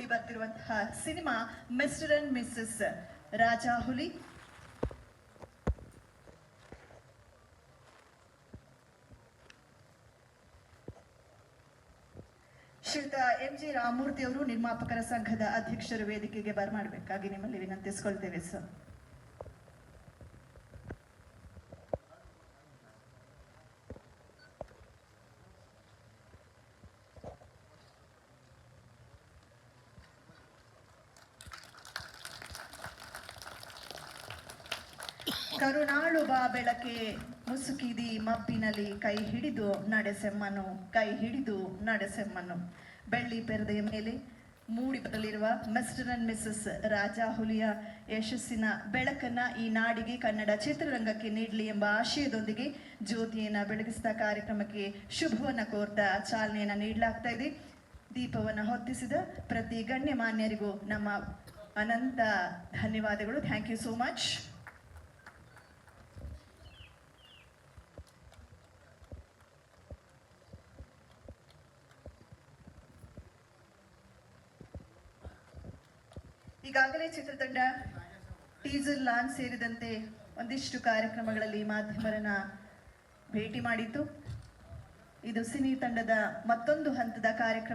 ಮೂಡಿ ಬರ್ತಿರುವಂತಹ cinema mister and missus Rajahuli. ಶ್ರೀಯುತ MG Ramamurthy ಅವರು ನಿರ್ಮಾಪಕರ ಸಂಘದ ಅಧ್ಯಕ್ಷರು ವೇದಿಕೆಗೆ ಬರಮಾಡಬೇಕಾಗಿ ನಿಮ್ಮಲ್ಲಿ ವಿನಂತಿಸಿಕೊಳ್ತೇವೆ ಸರ್. ಕರುಣಾಳು ಬಾ ಬೆಳಕೆ ಮುಸುಕಿದಿ ಮಬ್ಬಿನಲ್ಲಿ ಕೈ ಹಿಡಿದು ನಡೆಸೆಮ್ಮನು, ಕೈ ಹಿಡಿದು ನಡೆಸೆಮ್ಮನು. ಬೆಳ್ಳಿ ಪರದೆಯ ಮೇಲೆ ಮೂಡಿ ಬರಲಿರುವ ಮಿಸ್ಟರ್ ಅಂಡ್ ಮಿಸಸ್ ರಾಜಾಹುಲಿಯ ಯಶಸ್ಸಿನ ಬೆಳಕನ್ನ ಈ ನಾಡಿಗೆ ಕನ್ನಡ ಚಿತ್ರರಂಗಕ್ಕೆ ನೀಡಲಿ ಎಂಬ ಆಶಯದೊಂದಿಗೆ ಜ್ಯೋತಿಯನ್ನ ಬೆಳಗಿಸಿದ ಕಾರ್ಯಕ್ರಮಕ್ಕೆ ಶುಭವನ್ನ ಕೋರ್ತಾ ಚಾಲನೆಯನ್ನ ನೀಡಲಾಗ್ತಾ ಇದೆ. ದೀಪವನ್ನು ಹೊತ್ತಿಸಿದ ಪ್ರತಿ ಗಣ್ಯಮಾನ್ಯರಿಗೂ ನಮ್ಮ ಅನಂತ ಧನ್ಯವಾದಗಳು. Thank you so much. ಈಗಾಗಲೇ ಚಿತ್ರತಂಡ ಟೀಸರ್ ಲಾಂಚ್ ಸೇರಿದಂತೆ ಒಂದಿಷ್ಟು ಕಾರ್ಯಕ್ರಮಗಳಲ್ಲಿ ಮಾಧ್ಯಮರನ್ನ ಭೇಟಿ ಮಾಡಿತ್ತು. ಇದು ಸಿನಿ ತಂಡದ ಮತ್ತೊಂದು ಹಂತದ ಕಾರ್ಯಕ್ರಮ.